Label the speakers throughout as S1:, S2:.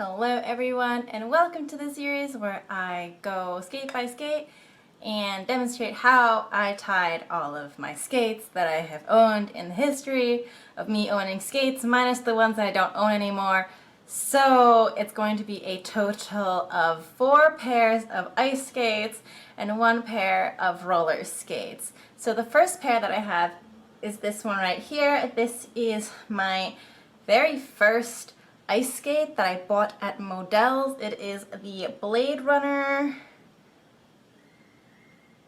S1: Hello everyone, and welcome to the series where I go skate by skate and demonstrate how I tied all of my skates that I have owned in the history of me owning skates, minus the ones that I don't own anymore. So it's going to be a total of 4 pairs of ice skates and 1 pair of roller skates. So the first pair that I have is this one right here. This is my very first ice skate that I bought at Modell's. It is the BladeRunner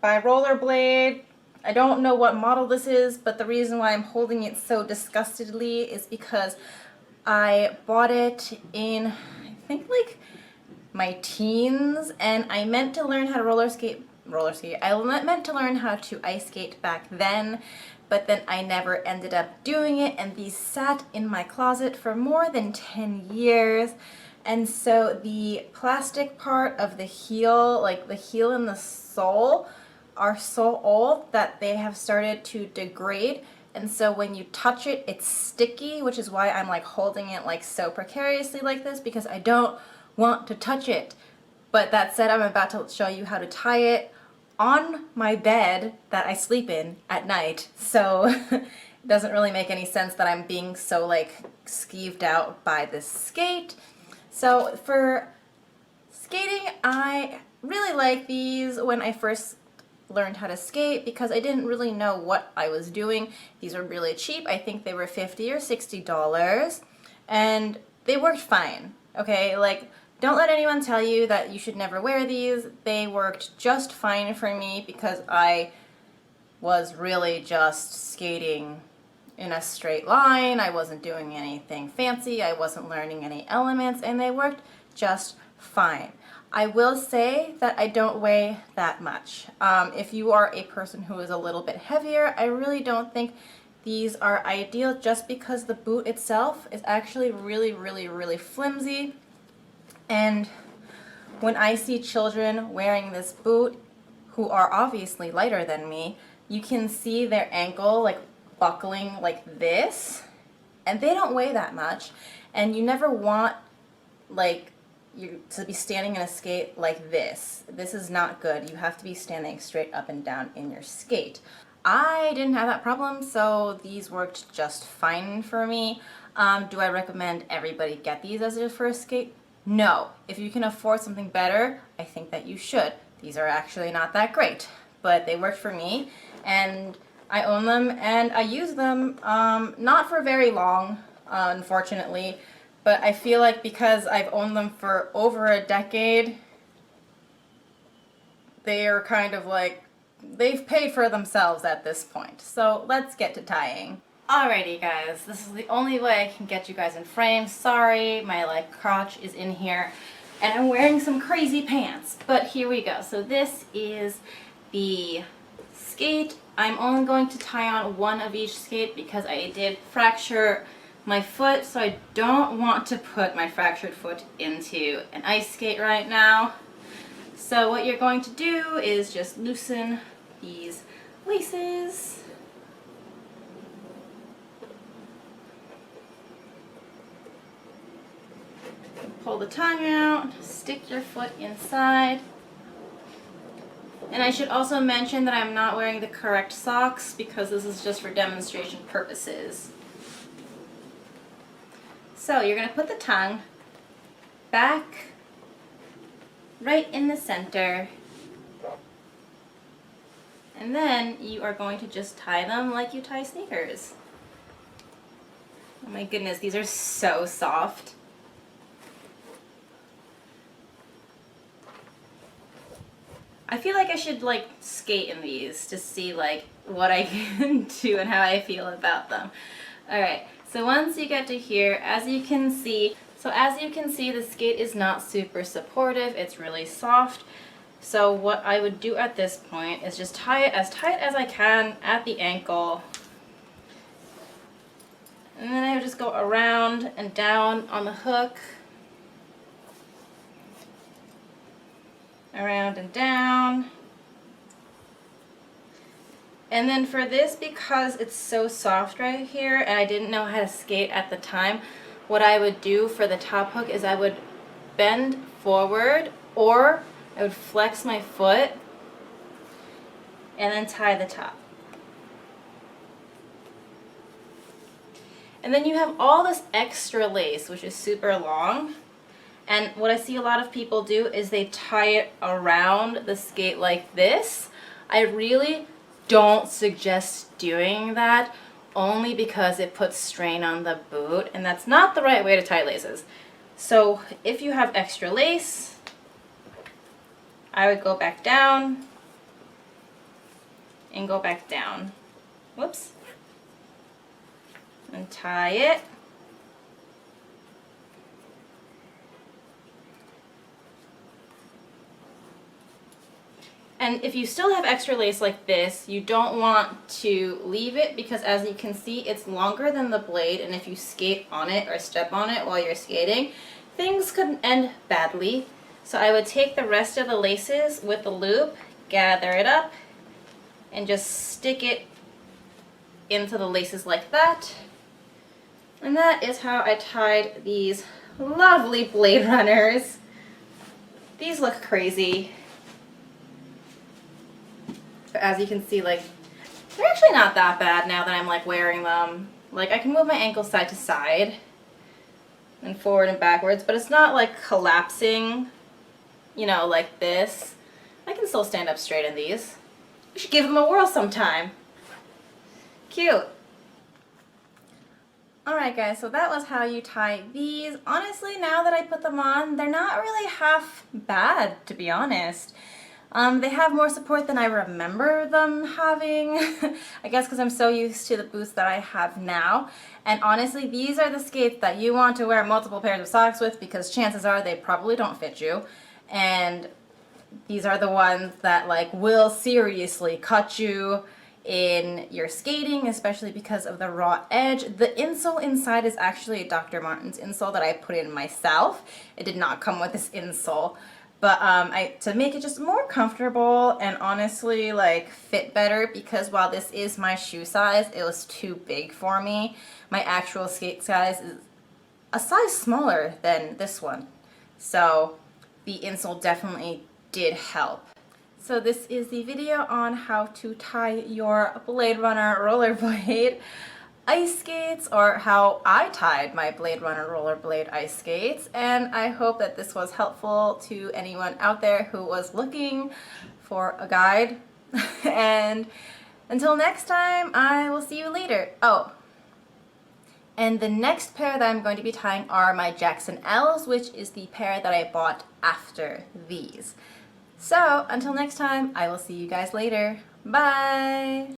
S1: by Rollerblade. I don't know what model this is, but the reason why I'm holding it so disgustedly is because I bought it in, I think, like my teens, and I meant to learn how to roller skate. I meant to learn how to ice skate back then, but then I never ended up doing it, and these sat in my closet for more than 10 years. And so the plastic part of the heel, like the heel and the sole, are so old that they have started to degrade. And so when you touch it, it's sticky, which is why I'm like holding it like so precariously like this, because I don't want to touch it. But that said, I'm about to show you how to tie it on my bed that I sleep in at night. So it doesn't really make any sense that I'm being so like skeeved out by this skate. So for skating, I really like these when I first learned how to skate because I didn't really know what I was doing. These were really cheap. I think they were $50 or $60, and they worked fine. Okay, like, don't let anyone tell you that you should never wear these. They worked just fine for me because I was really just skating in a straight line. I wasn't doing anything fancy. I wasn't learning any elements, and they worked just fine. I will say that I don't weigh that much. If you are a person who is a little bit heavier, I really don't think these are ideal, just because the boot itself is actually really flimsy. And when I see children wearing this boot who are obviously lighter than me, you can see their ankle like buckling like this, and they don't weigh that much, and you never want like you to be standing in a skate like this. This is not good. You have to be standing straight up and down in your skate. I didn't have that problem, so these worked just fine for me. Do I recommend everybody get these as their first skate? No. If you can afford something better, I think that you should. These are actually not that great, but they worked for me, and I own them, and I use them not for very long, unfortunately, but I feel like because I've owned them for over a decade, they are kind of like, they've paid for themselves at this point. So let's get to tying. Alrighty guys, this is the only way I can get you guys in frame. Sorry, my like crotch is in here and I'm wearing some crazy pants, but here we go. So this is the skate. I'm only going to tie on one of each skate because I did fracture my foot, so I don't want to put my fractured foot into an ice skate right now. So what you're going to do is just loosen these laces. Pull the tongue out, stick your foot inside. And I should also mention that I'm not wearing the correct socks because this is just for demonstration purposes. So you're going to put the tongue back right in the center, and then you are going to just tie them like you tie sneakers. Oh my goodness, these are so soft. I feel like I should like skate in these to see like what I can do and how I feel about them. Alright, so once you get to here, as you can see, the skate is not super supportive. It's really soft. So what I would do at this point is just tie it as tight as I can at the ankle. And then I would just go around and down on the hook. Around and down. And then for this, because it's so soft right here and I didn't know how to skate at the time, what I would do for the top hook is I would bend forward, or I would flex my foot and then tie the top. And then you have all this extra lace, which is super long. And what I see a lot of people do is they tie it around the skate like this. I really don't suggest doing that, only because it puts strain on the boot, and that's not the right way to tie laces. So if you have extra lace, I would go back down and go back down. Whoops. And tie it. And if you still have extra lace like this, you don't want to leave it, because as you can see, it's longer than the blade, and if you skate on it or step on it while you're skating, things could end badly. So I would take the rest of the laces with the loop, gather it up, and just stick it into the laces like that. And that is how I tied these lovely Blade Runners. These look crazy. But as you can see, like, they're actually not that bad now that I'm like wearing them. Like, I can move my ankles side to side and forward and backwards, but it's not like collapsing, you know, like this. I can still stand up straight in these. We should give them a whirl sometime. Cute. Alright guys, so that was how you tie these. Honestly, now that I put them on, they're not really half bad, to be honest. They have more support than I remember them having. I guess because I'm so used to the boots that I have now. And honestly, these are the skates that you want to wear multiple pairs of socks with, because chances are they probably don't fit you. And these are the ones that like will seriously cut you in your skating, especially because of the raw edge. The insole inside is actually a Dr. Martens insole that I put in myself. It did not come with this insole. But to make it just more comfortable and honestly like fit better, because while this is my shoe size, it was too big for me. My actual skate size is a size smaller than this one. So the insole definitely did help. So this is the video on how to tie your BladeRunner rollerblade ice skates, or how I tied my BladeRunner rollerblade ice skates, and I hope that this was helpful to anyone out there who was looking for a guide. And until next time, I will see you later. Oh, and the next pair that I'm going to be tying are my Jackson L's, which is the pair that I bought after these. So until next time, I will see you guys later. Bye!